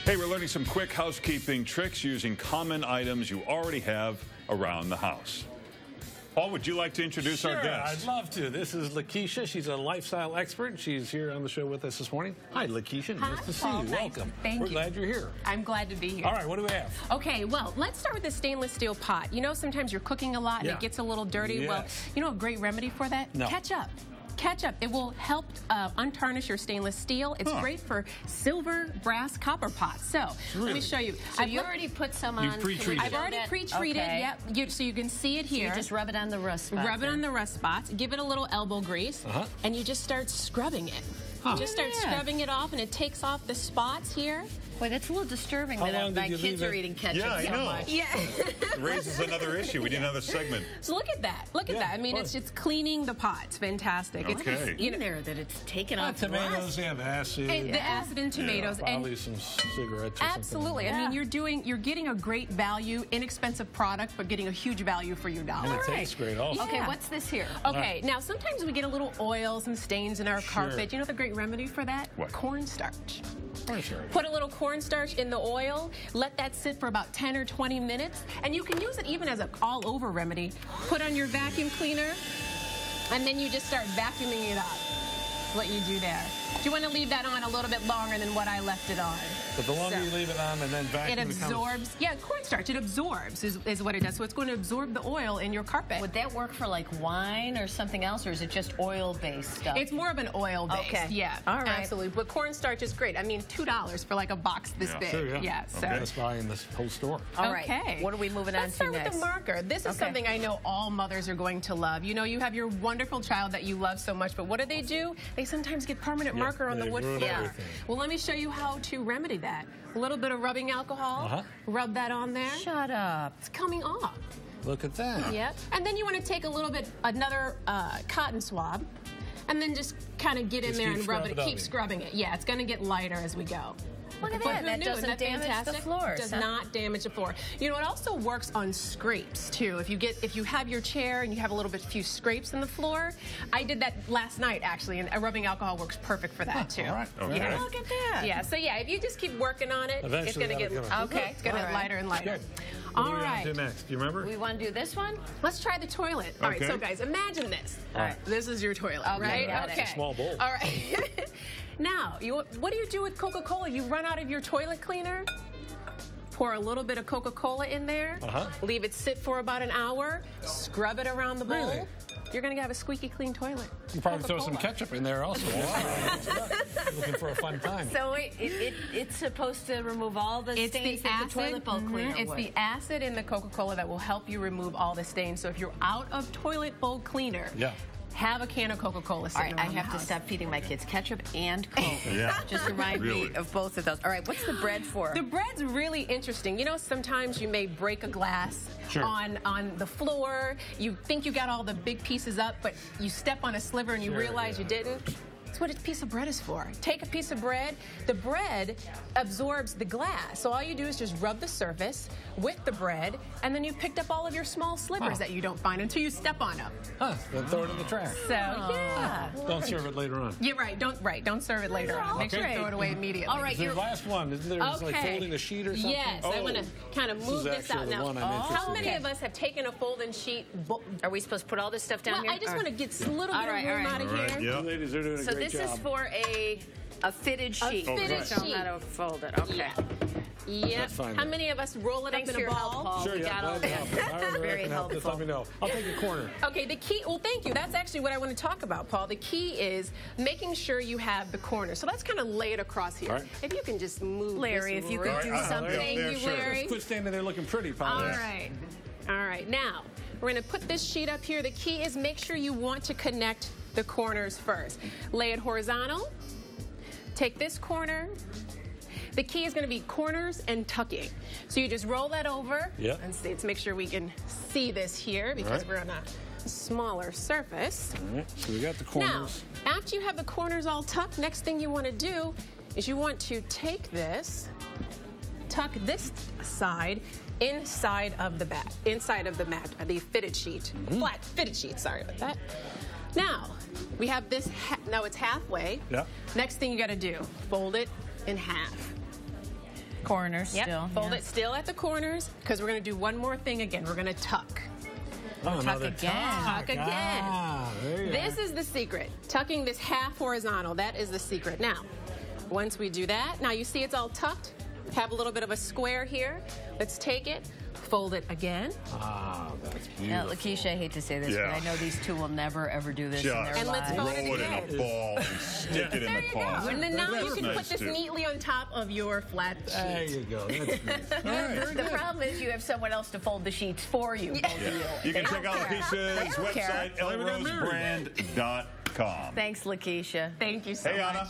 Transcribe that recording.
Hey, we're learning some quick housekeeping tricks using common items you already have around the house. Paul, would you like to introduce our guest? I'd love to. This is Lakesha. She's a lifestyle expert. She's here on the show with us this morning. Hi, Lakesha. Hi, nice to see Paul. you. Nice. Welcome. Thank We're you. glad you're here. I'm glad to be here. All right, what do we have? Okay, well, let's start with the stainless steel pot. You know, sometimes you're cooking a lot and Yeah. it gets a little dirty. Yes. Well, you know a great remedy for that? No. Ketchup. Ketchup. It will help untarnish your stainless steel. It's great for silver, brass, copper pots. So let me show you. So you already put some You've on. pre-treated I've already pre-treated. Okay. Yep. So you can see it here. You just rub it on the rust spots. Rub it on the rust spots. Give it a little elbow grease, and you just start scrubbing it. You just start scrubbing it off, and it takes off the spots here. Boy, that's a little disturbing How that long did my you kids leave are it? eating ketchup Yeah, I so know. much. Yeah. It raises another issue. We need another segment. So look at that. Look at that. I mean, it's just cleaning the pots. Fantastic. Okay. It's, In there that it's taken off Tomatoes, rust. they have acid. the acid in tomatoes. Probably And some cigarettes or absolutely. something. I mean, you're getting a great value, inexpensive product, but getting a huge value for your And dollar. it tastes great also. Okay, Yeah. what's this here? Okay, now sometimes we get a little oils and stains in our carpet. You know the great remedy for that? What? Cornstarch. Sure. Put a little cornstarch in the oil, let that sit for about 10 or 20 minutes, and you can use it even as an all-over remedy. Put on your vacuum cleaner, and then you just start vacuuming it up. That's what you do there. Do you want to leave that on a little bit longer than what I left it on? But the longer you leave it on and then vacuum It it comes- absorbs, yeah, cornstarch, it absorbs is what it does. So it's going to absorb the oil in your carpet. Would that work for like wine or something else, or is it just oil-based stuff? It's more of an oil-based, Okay. yeah, All right. absolutely. But cornstarch is great. I mean, $2 for like a box this big. Sure, yeah. So. That's buying this whole store. All right. Okay. What are we moving on Let's to start next? with the marker. This is Okay. something I know all mothers are going to love. You know, you have your wonderful child that you love so much, but what do? They sometimes get permanent marker on the they wood ruin floor. everything. Well, let me show you how to remedy that. A little bit of rubbing alcohol. Rub that on there. Shut up. It's coming off. Look at that. Yep. And then you want to take a little bit, another cotton swab, and then just kind of get in Just there keep and rub it. scrubbing Keep it. scrubbing it. Yeah, it's going to get lighter as we go. Look at But that. who That knew? doesn't Isn't that damage fantastic? the floors. Does not damage the floor. You know, it also works on scrapes too. If you have your chair and you have a few scrapes in the floor, I did that last night actually, and rubbing alcohol works perfect for that too. All right. Okay. Yeah. Look at that. Yeah. So yeah, if you just keep working on it, Eventually it's going to get that'll come. It's going to All get right. lighter and lighter. Good. What All do we right. want to do next? Do you remember? We want to do this one? Let's try the toilet. All right, Okay. so guys, imagine this. All right. This is your toilet, Okay, right? got it. Okay. It's a small bowl. All right. Now, what do you do with Coca-Cola? You run out of your toilet cleaner, pour a little bit of Coca-Cola in there, leave it sit for about an hour, scrub it around the bowl. Really? You're going to have a squeaky clean toilet. You probably throw some Coca-Cola. ketchup in there also. Looking for a fun time. So it's supposed to remove all the It's stains the that acid. the toilet bowl cleaner It's would. the acid in the Coca-Cola that will help you remove all the stains. So if you're out of toilet bowl cleaner, have a can of Coca-Cola All sitting right, I around the have to house. stop feeding my kids ketchup and Coke. Yeah. Just remind Really? me of both of those. All right, what's the bread for? The bread's really interesting. You know, sometimes you may break a glass on the floor. You think you got all the big pieces up, but you step on a sliver and you realize you didn't. That's what a piece of bread is for. Take a piece of bread. The bread absorbs the glass. So all you do is just rub the surface with the bread, and then you've picked up all of your small slivers that you don't find until you step on them. Then throw it in the trash. So, yeah. Don't serve it later on. You're right. Don't serve it later on. Make sure you throw it away immediately. All right, The last one, isn't there just like folding a sheet or something? Yes, I want to kind of move this out actually the now. one I'm interested How many in. of us have taken a folding sheet? Are we supposed to put all this stuff down Well, here? I just want to get a little bit of room out of All right, here. yeah. Ladies are doing a So great this job. is for a fitted sheet. fitted Show 'em sheet. how to fold it. Okay. Yeah. Yep. That's fine, How then. many of us roll it Thanks up for in a your help, ball? Paul. Sure, We got all glad to help. that. However I Very can help, just let me know. I'll take a corner. Okay, the key, well, thank you. That's actually what I want to talk about, Paul. The key is making sure you have the corner. So let's kind of lay it across here. All right. If you can just move Larry, this if you could right do up. something. Thank you, sure. Larry. Quit standing there looking pretty, Paul. All right. All right. Now, we're going to put this sheet up here. The key is make sure you want to connect the corners first. Lay it horizontal. Take this corner. The key is going to be corners and tucking. So you just roll that over. Yep. And see, let's make sure we can see this here because we're on a smaller surface. All right, so we got the Now, corners. after you have the corners all tucked, next thing you want to do is you want to take this, tuck this side inside of the mat, the fitted sheet, flat fitted sheet. Sorry about that. Now we have this. Now it's halfway. Yeah. Next thing you got to do, fold it in half. Corners Yep. still. Fold it still at the corners because we're going to do one more thing again. We're going to tuck. Tuck again. Tuck again. Ah, This is the secret. Tucking this half horizontal. That is the secret. Now, once we do that, now you see it's all tucked. Have a little bit of a square here. Let's take it. Fold it again. Ah, that's beautiful. Now, Lakesha, I hate to say this, but I know these two will never, ever do this in their And let's lives. fold Roll it in a ball and stick it in the closet. And then now you That's can nice put this too. neatly on top of your flat There sheet. you go. That's good. The problem is you have someone else to fold the sheets for you. Yeah. You can check out Lakeisha's don't care. website, elrosebrand.com. Thanks, Lakesha. Thank you so Hey, much. Anna.